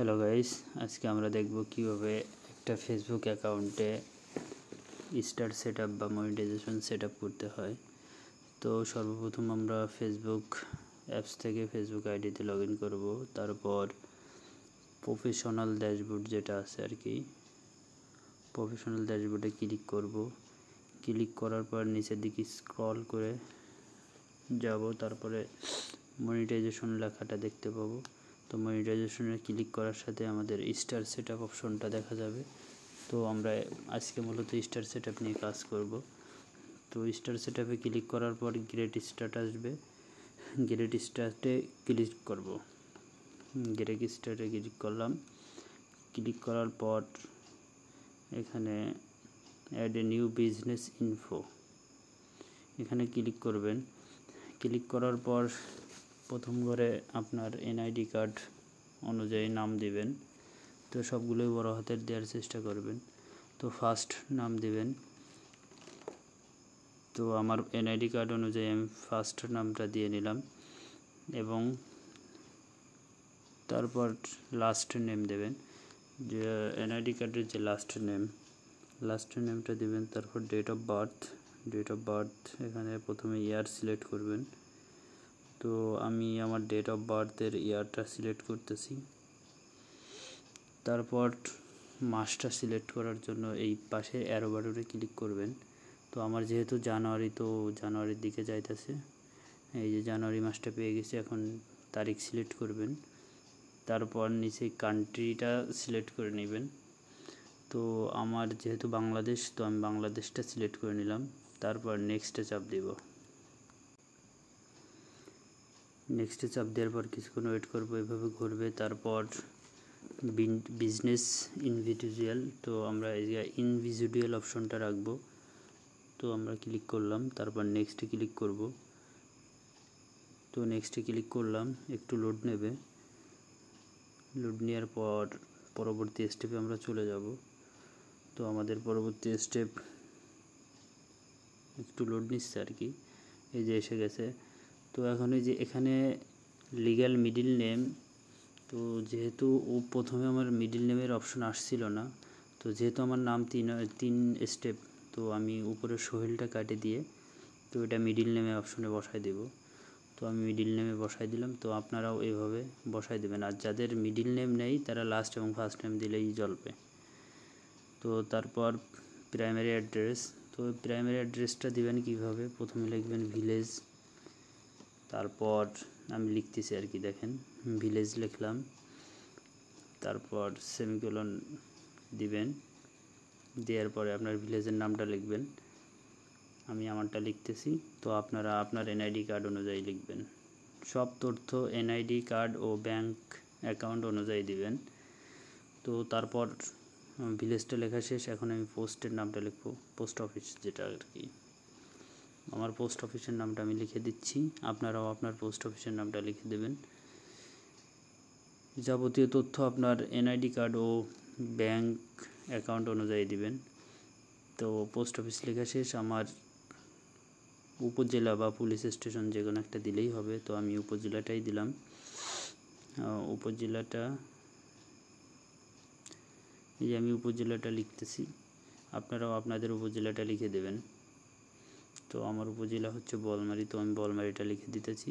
Hello guys, আজকে আমরা দেখব কিভাবে একটা ফেসবুক অ্যাকাউন্টে স্টার সেটআপ বা মনিটাইজেশন সেটআপ করতে হয়। তো সর্বপ্রথম আমরা ফেসবুক অ্যাপস থেকে ফেসবুক আইডিতে লগ ইন করবো। তারপর প্রফেশনাল ড্যাশবোর্ড যেটা আছে আর কি, প্রফেশনাল ড্যাশবোর্ডে ক্লিক করব। ক্লিক করার পর নিচের দিকে স্ক্রল করে যাব, তারপরে মনিটাইজেশন লেখাটা দেখতে পাবো। তো মনিটাইজেশনে ক্লিক করার সাথে আমাদের স্টার সেটআপ অপশনটা দেখা যাবে। তো আমরা আজকে মূলত স্টার সেটআপ নিয়ে কাজ করব। তো স্টার সেটআপে ক্লিক করার পর গেট স্টার্ট আসবে, গেট স্টার্টে ক্লিক করব। গেট স্টার্টে ক্লিক করলাম। ক্লিক করার পর এখানে add a new business info এখানে ক্লিক করবেন। ক্লিক করার পর প্রথম ঘরে আপনার এনআইডি কার্ড অনুযায়ী নাম দিবেন। তো সবগুলোই বড় হাতের দেওয়ার চেষ্টা করবেন। তো ফার্স্ট নাম দিবেন। তো আমার এনআইডি কার্ড অনুযায়ী আমি ফার্স্ট নামটা দিয়ে নিলাম এবং তারপর লাস্ট নেম দেবেন, যে এনআইডি কার্ডের যে লাস্ট নেমটা দেবেন। তারপর ডেট অফ বার্থ এখানে প্রথমে ইয়ার সিলেক্ট করবেন। তো আমি আমার ডেট অফ বার্থের ইয়ারটা সিলেক্ট করতেছি। তারপর মাসটা সিলেক্ট করার জন্য এই পাশে অ্যারো বাটনে ক্লিক করবেন। তো আমার যেহেতু জানুয়ারি, তো জানুয়ারির দিকে যাইতেছে, এই যে জানুয়ারি মাসটা পেয়ে গেছি। এখন তারিখ সিলেক্ট করবেন। তারপর নিচে কান্ট্রিটা সিলেক্ট করে নেবেন। তো আমার যেহেতু বাংলাদেশ, তো আমি বাংলাদেশটা সিলেক্ট করে নিলাম। তারপর নেক্সটে চাপ দেব। নেক্সটে চাপ দেওয়ার পর কিছুক্ষণ ওয়েট করবো, এভাবে ঘুরবে। তারপর বিজনেস ইন্ডিভিজুয়াল, তো আমরা এই যে ইন্ডিভিজুয়াল অপশনটা রাখবো। তো আমরা ক্লিক করলাম, তারপর নেক্সটে ক্লিক করব। তো নেক্সটে ক্লিক করলাম, একটু লোড নেবে। লোড নেওয়ার পর পরবর্তী স্টেপে আমরা চলে যাব। তো আমাদের পরবর্তী স্টেপ একটু লোড নিচ্ছে আর কি, এই যে এসে গেছে। তো এখন এই যে এখানে লিগ্যাল মিডিল নেম, তো যেহেতু প্রথমে আমার মিডিল নেমের অপশন আসছিল না, তো যেহেতু আমার নাম তিন স্টেপ, তো আমি উপরে সোহেলটা কাটে দিয়ে তো এটা মিডিল নেমে অপশনে বসাই দেব। তো আমি মিডিল নেমে বসাই দিলাম। তো আপনারাও এইভাবে বসাই দেবেন, আর যাদের মিডিল নেম নেই তারা লাস্ট এবং ফার্স্ট নেম দিলেই চলবে। তো তারপর প্রাইমারি অ্যাড্রেস, তো প্রাইমারি অ্যাড্রেসটা দিবেন কিভাবে, প্রথমে লিখবেন ভিলেজ। তারপর আমি লিখতেছি আর কি, দেখেন ভিলেজ লিখলাম। তারপর সেমিকোলন দিবেন, দেওয়ার পরে আপনার ভিলেজের নামটা লিখবেন। আমি আমারটা লিখতেছি। তো আপনারা আপনার এনআইডি কার্ড অনুযায়ী লিখবেন। সব তথ্য এনআইডি কার্ড ও ব্যাংক অ্যাকাউন্ট অনুযায়ী দিবেন। তো তারপর ভিলেজটা লেখা শেষ। এখন আমি পোস্টের নামটা লিখব, পোস্ট অফিস যেটা আর কি। আমার পোস্ট অফিসের নামটা আমি লিখে দিচ্ছি, আপনারাও আপনার পোস্ট অফিসের নামটা লিখে দেবেন। যাবতীয় তথ্য আপনার এনআইডি কার্ড ও ব্যাংক অ্যাকাউন্ট অনুযায়ী দিবেন। তো পোস্ট অফিস লেখা শেষ। আমার উপজেলা বা পুলিশ স্টেশন যে কোনো একটা দিলেই হবে। তো আমি উপজেলাটাই দিলাম। উপজেলাটা, এই যে আমি উপজেলাটা লিখতেছি, আপনারাও আপনাদের উপজেলাটা লিখে দেবেন। তো আমার উপজেলা হচ্ছে বলমারি, তো আমি বলমারিটা লিখে দিতেছি।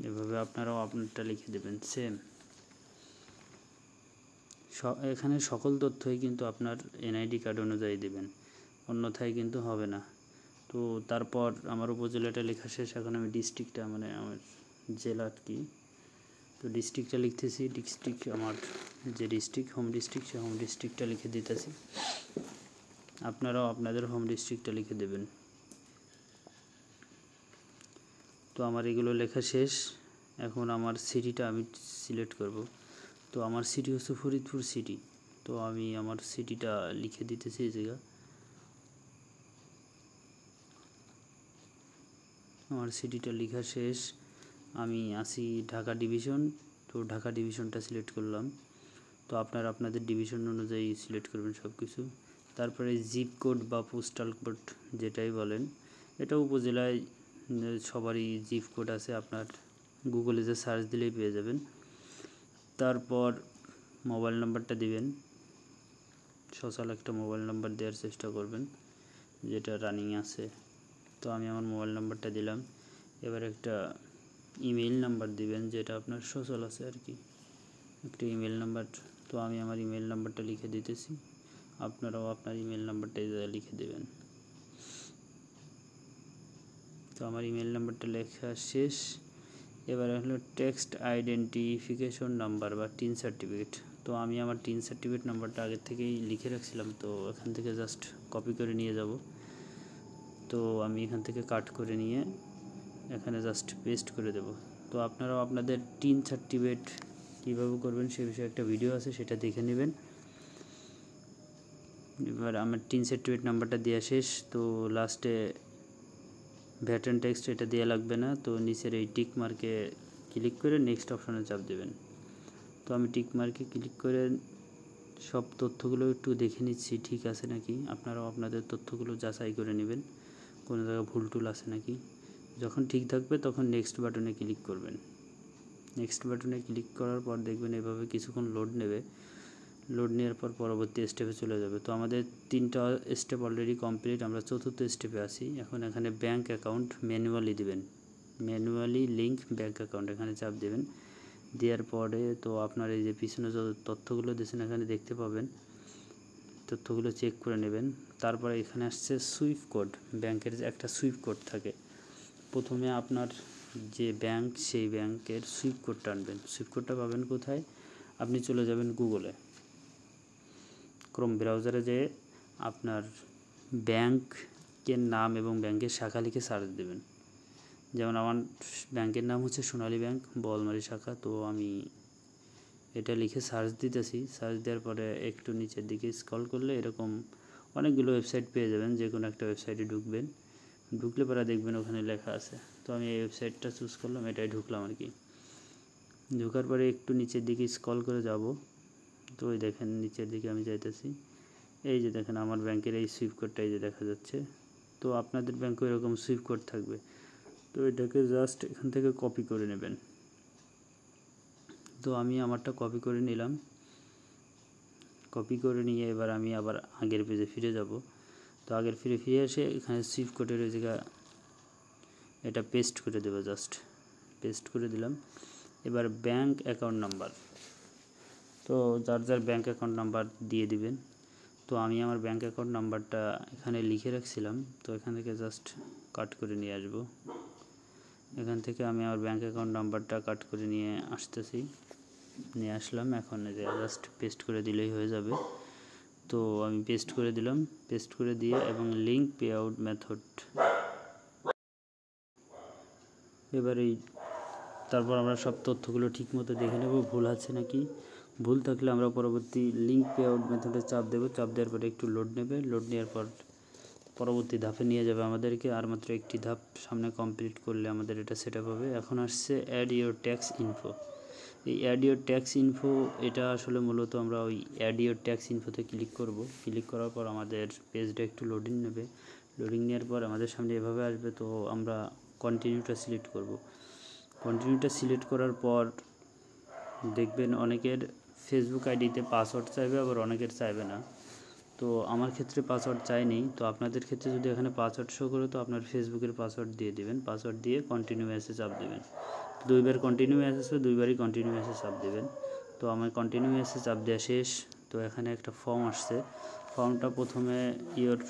এভাবে আপনারাও আপনারটা লিখে দেবেন সেম। এখানে সকল তথ্যই কিন্তু আপনার এনআইডি কার্ড অনুযায়ী দেবেন, অন্যথায় কিন্তু হবে না। তো তারপর আমার উপজেলাটা লেখা শেষ। এখন আমি ডিস্ট্রিক্টটা, মানে আমার জেলা আর কি, তো ডিস্ট্রিক্টটা লিখতেছি। ডিস্ট্রিক্ট আমার যে ডিস্ট্রিক্ট, হোম ডিস্ট্রিক্ট, সে হোম ডিস্ট্রিক্টটা লিখে দিতেছি। আপনারাও আপনাদের হোম ডিস্ট্রিক্টটা লিখে দেবেন। তো আমার এগুলো লেখা শেষ। এখন আমার সিটিটা আমি সিলেক্ট করব। তো আমার সিটি হচ্ছে ফরিদপুর সিটি। তো আমি আমার সিটিটা লিখে দিতেছি এই জায়গা। আমার সিটিটা লেখা শেষ। আমি আসি ঢাকা ডিভিশন। তো ঢাকা ডিভিশনটা সিলেক্ট করলাম। তো আপনারা আপনাদের ডিভিশন অনুযায়ী সিলেক্ট করবেন সব কিছু। তারপরে জিপ কোড বা পোস্টাল কোড যেটাই বলেন, এটা উপজেলায় সবারই জিপ কোড আছে। আপনার গুগলে যে সার্চ দিলেই পেয়ে যাবেন। তারপর মোবাইল নাম্বারটা দিবেন, সচল একটা মোবাইল নাম্বার দেওয়ার চেষ্টা করবেন যেটা রানিং আছে। তো আমি আমার মোবাইল নাম্বারটা দিলাম। এবার একটা ইমেইল নাম্বার দিবেন যেটা আপনার সচল আছে আর কি, একটা ইমেল নাম্বার। তো আমি আমার ইমেল নাম্বারটা লিখে দিতেছি, আপনারাও আপনার ইমেল নাম্বারটা লিখে দেবেন। তো আমার ইমেল নাম্বারটা লেখা শেষ। এবার হলো টেক্সট আইডেন্টিফিকেশন নাম্বার বা টিন সার্টিফিকেট। তো আমি আমার টিন সার্টিফিকেট নাম্বারটা আগের থেকেই লিখে রাখছিলাম, তো এখান থেকে জাস্ট কপি করে নিয়ে যাব। তো আমি এখান থেকে কাট করে নিয়ে এখানে জাস্ট পেস্ট করে দেব। তো আপনারাও আপনাদের টিন সার্টিফিকেট কীভাবে করবেন সে বিষয়ে একটা ভিডিও আছে, সেটা দেখে নেবেন। এবার আমার টিন সার্টিফিকেট নাম্বারটা দেওয়া শেষ। তো লাস্টে ভ্যাট অ্যান্ড ট্যাক্স এটা দেওয়া লাগবে না। তো নিচের এই টিক মার্কে ক্লিক করে নেক্সট অপশানে চাপ দেবেন। তো আমি টিক মার্কে ক্লিক করে সব তথ্যগুলো একটু দেখে নিচ্ছি ঠিক আছে নাকি। আপনারাও আপনাদের তথ্যগুলো যাচাই করে নেবেন কোনো জায়গায় ভুল টুল আছে নাকি। যখন ঠিক থাকবে তখন নেক্সট বাটনে ক্লিক করবেন। নেক্সট বাটনে ক্লিক করার পর দেখবেন এভাবে কিছুক্ষণ লোড নেবে। লোড নেওয়ার পর পরবর্তী স্টেপে চলে যাবে। তো আমাদের 3টা স্টেপ অলরেডি কমপ্লিট, আমরা 4র্থ স্টেপে আছি। এখন এখানে ব্যাঙ্ক অ্যাকাউন্ট ম্যানুয়ালি দিবেন, ম্যানুয়ালি লিঙ্ক ব্যাঙ্ক অ্যাকাউন্ট এখানে চাপ দেবেন। দেওয়ার পরে তো আপনার এই যে পিছনে যত তথ্যগুলো দিয়েছেন এখানে দেখতে পাবেন, তথ্যগুলো চেক করে নেবেন। তারপরে এখানে আসছে সুইফট কোড, ব্যাংকের যে একটা সুইফট কোড থাকে। প্রথমে আপনার যে ব্যাংক সেই ব্যাংকের সুইফট কোডটা আনবেন। সুইফট কোডটা পাবেন কোথায়? আপনি চলে যাবেন গুগলে, ক্রোম ব্রাউজারে যেয়ে আপনার ব্যাংকের নাম এবং ব্যাংকের শাখা লিখে সার্চ দেবেন। যেমন আমার ব্যাংকের নাম হচ্ছে সোনালী ব্যাংক বোয়ালমারী শাখা। তো আমি এটা লিখে সার্চ দিতেছি। সার্চ দেওয়ার পরে একটু নিচের দিকে স্ক্রল করলে এরকম অনেকগুলো ওয়েবসাইট পেয়ে যাবেন। যে কোনো একটা ওয়েবসাইটে ঢুকবেন, ঢুকলে পরে দেখবেন ওখানে লেখা আছে। তো আমি এই ওয়েবসাইটটা চুজ করলাম, এটাই ঢুকলাম আর কি। ঢোকার পরে একটু নিচের দিকে স্ক্রল করে যাব। তো ওই দেখেন নিচের দিকে আমি যাইতেছি, এই যে দেখেন আমার ব্যাংকের এই সুইফট কোডটা এই যে দেখা যাচ্ছে। তো আপনাদের ব্যাংকে এরকম সুইফট কোড থাকবে। তো এটাকে জাস্ট এখান থেকে কপি করে নেবেন। তো আমি আমারটা কপি করে নিলাম। কপি করে নিয়ে এবার আমি আবার আগের পেজে ফিরে যাব। তো আগের ফিরে এসে এখানে সুইফট কোডের ওই জায়গা এটা পেস্ট করে দেবো, জাস্ট পেস্ট করে দিলাম। এবার ব্যাংক অ্যাকাউন্ট নাম্বার, তো যার যার ব্যাংক অ্যাকাউন্ট নাম্বার দিয়ে দিবেন। তো আমি আমার ব্যাংক অ্যাকাউন্ট নাম্বারটা এখানে লিখে রাখছিলাম, তো এখান থেকে জাস্ট কাট করে নিয়ে আসব। এখান থেকে আমি আমার ব্যাংক অ্যাকাউন্ট নাম্বারটা কাট করে নিয়ে নিয়ে আসলাম। এখন জাস্ট পেস্ট করে দিলেই হয়ে যাবে। তো আমি পেস্ট করে দিলাম, পেস্ট করে দিয়ে এবং লিঙ্ক পে আউট মেথড। এবারে তারপর আমরা সব তথ্যগুলো ঠিকমতো দেখে নেব ভুল আছে নাকি। ভুল থাকলে আমরা পরবর্তী লিঙ্ক পে আউট মেথডে চাপ দেবো। চাপ দেওয়ার পরে একটু লোড নেবে। লোড নেওয়ার পর পরবর্তী ধাপে নিয়ে যাবে আমাদেরকে। আর মাত্র একটি ধাপ সামনে কমপ্লিট করলে আমাদের এটা সেট আপ হবে। এখন আসছে অ্যাড ইউর ট্যাক্স ইনফো। এই অ্যাড ইউর ট্যাক্স ইনফো এটা আসলে মূলত আমরা ওই অ্যাড ইউর ট্যাক্স ইনফোতে ক্লিক করব। ক্লিক করার পর আমাদের পেজটা একটু লোডিং নেবে। লোডিং নেওয়ার পর আমাদের সামনে এভাবে আসবে। তো আমরা কন্টিনিউটা সিলেক্ট করব। কন্টিনিউটা সিলেক্ট করার পর দেখবেন অনেকের ফেসবুক আইডিতে পাসওয়ার্ড চাইবে, আবার অনেকের চাইবে না। তো আমার ক্ষেত্রে পাসওয়ার্ড চাইনি। তো আপনাদের ক্ষেত্রে যদি এখানে পাসওয়ার্ড শো করে তো আপনার ফেসবুকের পাসওয়ার্ড দিয়ে দিবেন। পাসওয়ার্ড দিয়ে কন্টিনিউ মেসেজ চাপ দেবেন। দুইবার কন্টিনিউ মেসেজ আসবে, দুইবারই কন্টিনিউ মেসেজ চাপ দেবেন। তো আমার কন্টিনিউ মেসেজ চাপ দেওয়া শেষ। তো এখানে একটা ফর্ম আসছে। ফর্মটা প্রথমে ইওর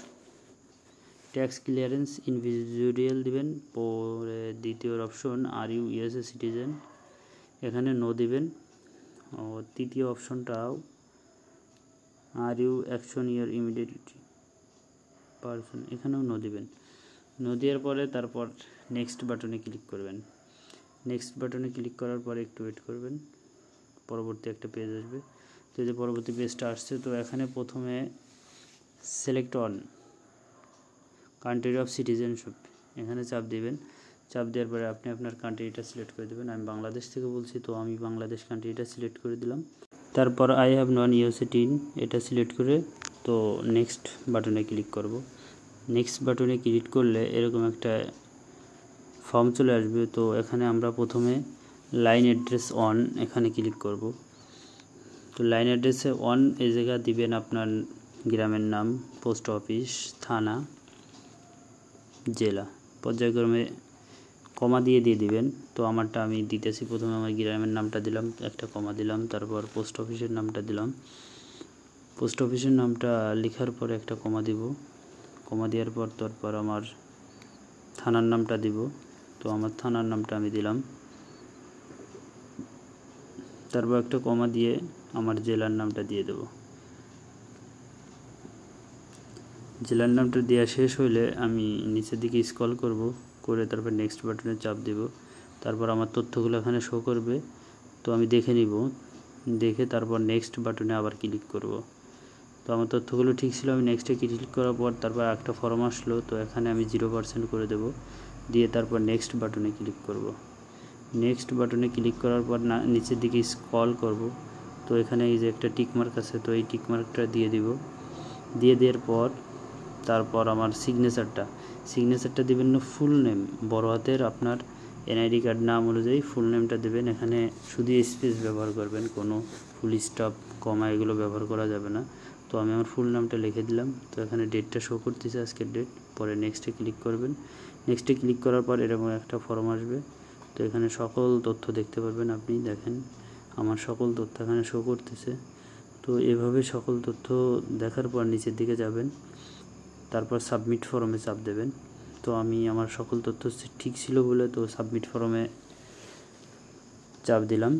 ট্যাক্স ক্লিয়ারেন্স ইন্ডিভিজুয়াল দিবেন। পরে দ্বিতীয় option are you USA citizen, এখানে নো দিবেন। ও তৃতীয় অপশনটাও are you action year immediately person, এখানেও নো দিবেন। নো দেওয়ার পরে তারপর নেক্সট বাটনে ক্লিক করবেন। নেক্সট বাটনে ক্লিক করার পরে একটু ওয়েট করবেন, পরবর্তী একটা পেজ আসবে। তো যে পরবর্তী পেজটা আসছে, তো এখানে প্রথমে select on country of citizenship, এখানে চাপ দিবেন। চাপ দেওয়ার পরে আপনি আপনার কান্ট্রিটা সিলেক্ট করে দেবেন। আমি বাংলাদেশ থেকে বলছি, তো আমি বাংলাদেশ কান্ট্রিটা সিলেক্ট করে দিলাম। তারপর I have known USA tin এটা সিলেক্ট করে তো নেক্সট বাটনে ক্লিক করব। নেক্সট বাটনে ক্লিক করলে এরকম একটা ফর্ম চলে আসবে। তো এখানে আমরা প্রথমে লাইন অ্যাড্রেস অন এখানে ক্লিক করব। তো লাইন অ্যাড্রেসে অন এই জায়গা দিবেন আপনার গ্রামের নাম, পোস্ট অফিস, থানা, জেলা, পর্যায়ক্রমে কমা দিয়ে দিবেন। তো আমারটা আমি দিতেছি, প্রথমে আমার গ্রামের নামটা দিলাম, একটা কমা দিলাম, তারপর পোস্ট অফিসের নামটা দিলাম। পোস্ট অফিসের নামটা লেখার পরে একটা কমা দিব, কমা দেওয়ার পর তারপর আমার থানার নামটা দিব। তো আমার থানার নামটা আমি দিলাম, তারপর একটা কমা দিয়ে আমার জেলার নামটা দিয়ে দেব। জেলার নামটা দেওয়া শেষ হইলে আমি নিচের দিকে স্ক্রল করব, করে তারপর নেক্সট বাটনে চাপ দেব। তারপর আমার তথ্যগুলো এখানে শো করবে, তো আমি দেখে নিব, দেখে তারপর নেক্সট বাটনে আবার ক্লিক করব। তো আমার তথ্যগুলো ঠিক ছিল, আমি নেক্সটে ক্লিক করার পর তারপর একটা ফর্ম আসলো, তো এখানে আমি 0% করে দেব, দিয়ে তারপর নেক্সট বাটনে ক্লিক করব। নেক্সট বাটনে ক্লিক করার পর নিচের দিকে স্ক্রল করব, তো এখানে এই যে একটা টিকমার্ক আছে, তো এই টিকমার্কটা দিয়ে দিব। দিয়ে দেওয়ার পর তারপর আমার সিগনেচারটা দেবেন না ফুল নেম, বড় হাতের আপনার এনআইডি কার্ড নাম অনুযায়ী ফুল নেমটা দেবেন। এখানে শুধু স্পেস ব্যবহার করবেন, কোনো ফুল স্টপ, কমা এগুলো ব্যবহার করা যাবে না। তো আমি আমার ফুল নামটা লিখে দিলাম। তো এখানে ডেটটা শো করতেছে, আজকের ডেট। পরে নেক্সটে ক্লিক করবেন। নেক্সটে ক্লিক করার পর এরকম একটা ফর্ম আসবে, তো এখানে সকল তথ্য দেখতে পারবেন। আপনি দেখেন আমার সকল তথ্য এখানে শো করতেছে। তো এভাবে সকল তথ্য দেখার পর নিচের দিকে যাবেন, তারপর সাবমিট ফর্মে চাপ দেবেন। তো আমি আমার সকল তথ্য ঠিক ছিল বলে তো সাবমিট ফর্মে চাপ দিলাম।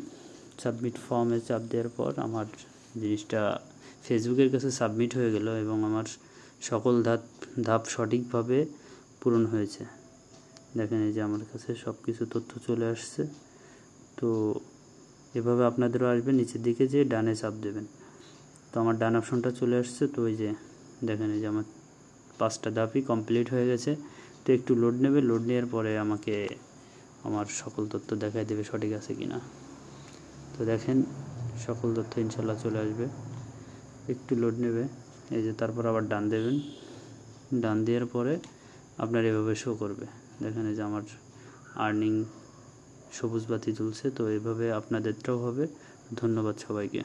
সাবমিট ফর্মে চাপ দেওয়ার পর আমার জিনিসটা ফেসবুকের কাছে সাবমিট হয়ে গেল এবং আমার সকল ধাপ সঠিকভাবে পূরণ হয়েছে। দেখেন এই যে আমার কাছে সব কিছু তথ্য চলে আসছে। তো এভাবে আপনাদেরও আসবে, নিচের দিকে যে ডানে চাপ দেবেন। তো আমার ডান অপশনটা চলে আসছে। তো ওই যে দেখেন এই যে আমার 5টা ধাপই কমপ্লিট হয়ে গেছে। তো একটু লোড নেবে, লোড নেওয়ার পরে আমাকে আমার সকল তথ্য দেখাই দেবে সঠিক আছে কি না। তো দেখেন সকল তথ্য ইনশাল্লাহ চলে আসবে, একটু লোড নেবে। এই যে তারপর আবার ডান দেবেন, ডান দেওয়ার পরে আপনার এভাবে শো করবে। দেখেন এই যে আমার আর্নিং সবুজ বাতি জ্বলছে। তো এভাবে আপনাদেরটাও হবে। ধন্যবাদ সবাইকে।